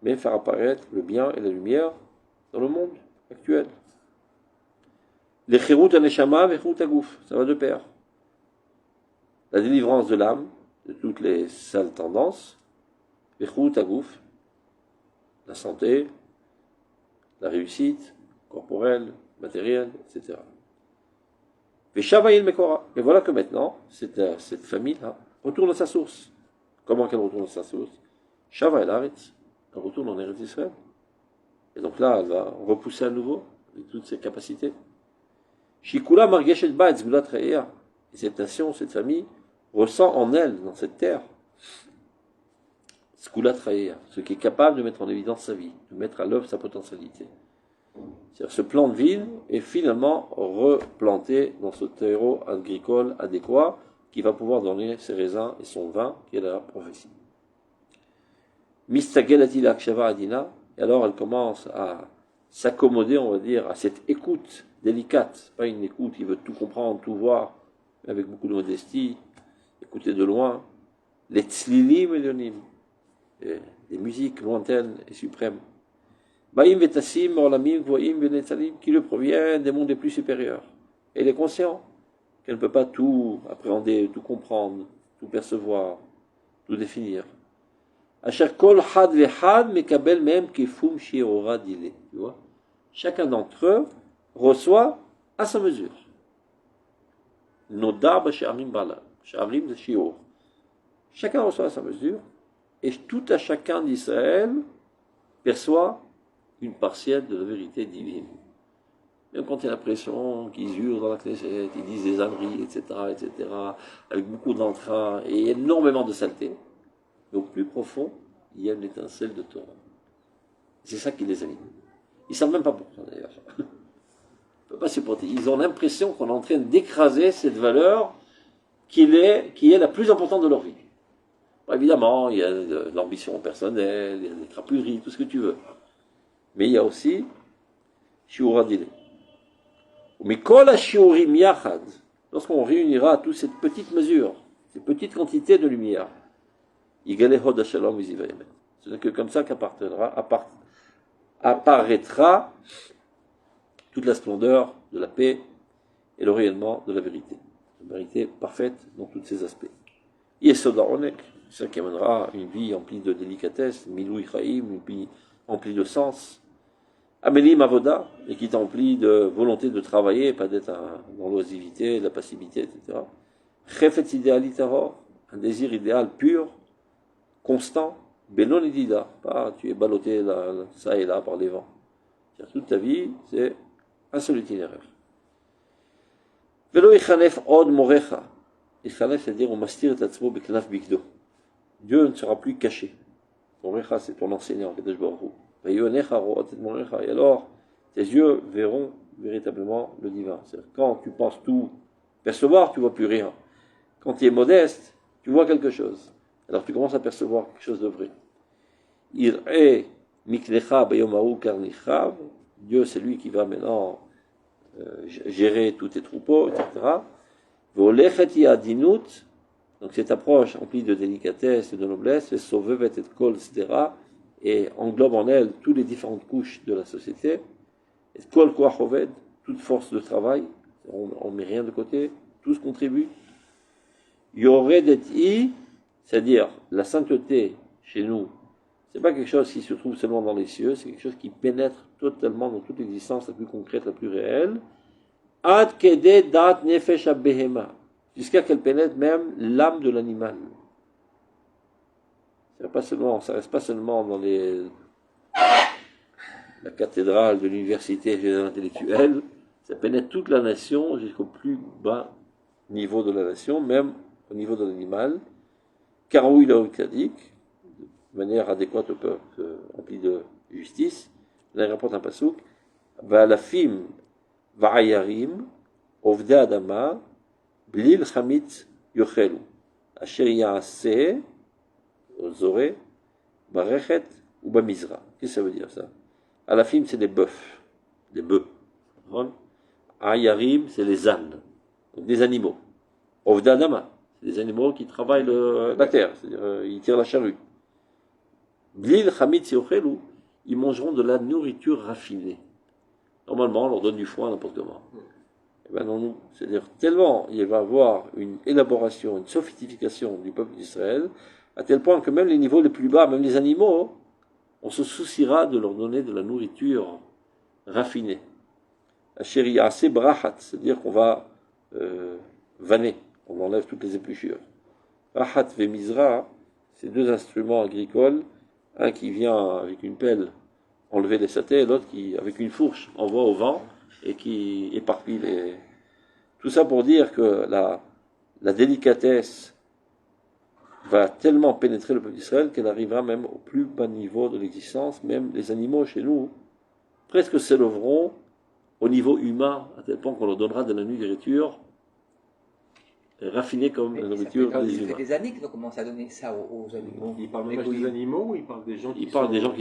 mais faire apparaître le bien et la lumière dans le monde actuel. Les chirut aneshama vechut agouf, ça va de pair. La délivrance de l'âme de toutes les sales tendances, vechut agouf, la santé, la réussite corporelle, matérielle, etc. Veshavayil mekora. Et voilà que maintenant, cette famille-là retourne à sa source. Comment qu'elle retourne à sa source? Shava el Haaretz. Elle retourne en Eretz Israël. Et donc là, elle va repousser à nouveau, avec toutes ses capacités. Shikula margeshet ba et zgulat re'ea. Et cette nation, cette famille, ressent en elle, dans cette terre, zgulat re'ea, ce qui est capable de mettre en évidence sa vie, de mettre à l'œuvre sa potentialité. C'est-à-dire, ce plan de ville est finalement replanté dans ce terreau agricole adéquat qui va pouvoir donner ses raisins et son vin, qui est la prophétie. Mistagelati l'akshava adina, et alors elle commence à s'accommoder, on va dire, à cette écoute délicate, pas une écoute qui veut tout comprendre, tout voir, mais avec beaucoup de modestie, écouter de loin, les tzlilim elyonim, des musiques lointaines et suprêmes. Baïm vetassim orlamim voim venetzalim, qui le proviennent des mondes les plus supérieurs. Et elle est conscient qu'elle ne peut pas tout appréhender, tout comprendre, tout percevoir, tout définir. Asher kol had vehad mekabel mem kefum shiora dile. Tu vois, chacun d'entre eux reçoit à sa mesure. Nodar b'sharim bala, sharim de shior. Chacun reçoit à sa mesure, et tout à chacun d'Israël perçoit une partielle de la vérité divine. Même quand il y a l'impression qu'ils hurlent dans la Knesset, ils disent des âneries, etc., avec beaucoup d'entrain et énormément de saleté, mais au plus profond, il y a une étincelle de Torah. C'est ça qui les anime. Ils ne savent même pas pourquoi d'ailleurs. Ils ne peuvent pas supporter. Ils ont l'impression qu'on est en train d'écraser cette valeur qui est la plus importante de leur vie. Bon, évidemment, il y a de l'ambition personnelle, il y a des crapuleries, tout ce que tu veux. Mais il y a aussi Shiura Dile. Mais lorsqu'on réunira toutes ces petites mesures, ces petites quantités de lumière, ce n'est que comme ça qu'apparaîtra toute la splendeur de la paix et le rayonnement de la vérité. La vérité parfaite dans tous ses aspects. C'est ça qui amènera une vie emplie de délicatesse, Milou Chaim, une vie emplie de sens. Amélie Mavoda, et qui t'emplit de volonté de travailler, pas d'être dans l'oisivité, la passivité, etc. Chefet idéalitaro, un désir idéal pur, constant, belon edida, pas tu es ballotté là, ça et là par les vents. C'est-à-dire, toute ta vie, c'est un seul itinéraire. Velo ichanef od morecha. Ichanef, c'est-à-dire on mastir et atzmo beknaf bikdo. Dieu ne sera plus caché. Morecha, c'est ton enseignant, Kadosh Baruch Hu. Et alors, tes yeux verront véritablement le divin. C'est-à-dire, quand tu penses tout percevoir, tu ne vois plus rien. Quand tu es modeste, tu vois quelque chose. Alors tu commences à percevoir quelque chose de vrai. Dieu, c'est lui qui va maintenant gérer tous tes troupeaux, etc. Donc cette approche emplie de délicatesse et de noblesse, et englobe en elle toutes les différentes couches de la société, et toute force de travail, on ne met rien de côté, tous contribuent. C'est-à-dire la sainteté chez nous, C'est pas quelque chose qui se trouve seulement dans les cieux, c'est quelque chose qui pénètre totalement dans toute l'existence la plus concrète, la plus réelle. Ad kede dat nefesh behema, jusqu'à qu'elle pénètre même l'âme de l'animal. Ça reste pas seulement dans la cathédrale de l'université intellectuelle, ça pénètre toute la nation jusqu'au plus bas niveau de la nation, même au niveau de l'animal. Car où il a tzaddik, de manière adéquate au peuple rempli de justice, il rapporte un pasouk, Va'alafim va'ayarim ovde adama blil chamit yochelu asher ya'aseh Zoré, Barechet ou Bamizra. Qu'est-ce que ça veut dire ça? Alafim, c'est des bœufs, des bœufs. Ayarim, c'est les ânes, donc des animaux. Ovdadama, c'est des animaux qui travaillent la terre, c'est-à-dire ils tirent la charrue. Blil, Hamid, Siochelu, ils mangeront de la nourriture raffinée. Normalement, on leur donne du foin n'importe comment. Et ben non, c'est-à-dire tellement il va y avoir une élaboration, une sophistication du peuple d'Israël, à tel point que même les niveaux les plus bas, même les animaux, on se souciera de leur donner de la nourriture raffinée. La chéria, c'est brahat, c'est-à-dire qu'on va vanner, on enlève toutes les épluchures. Brahat ve mizra, c'est deux instruments agricoles, un qui vient avec une pelle enlever les satés, et l'autre qui, avec une fourche, envoie au vent et qui éparpille les... Tout ça pour dire que la délicatesse va tellement pénétrer le peuple d'Israël qu'elle arrivera même au plus bas niveau de l'existence. Même les animaux chez nous presque s'élèveront au niveau humain, à tel point qu'on leur donnera de la nourriture raffinée comme la nourriture des humains. Ça fait des années qu'ils ont commencé à donner ça aux animaux. Il parle même des animaux ou il parle des gens qui Il parle des gens qui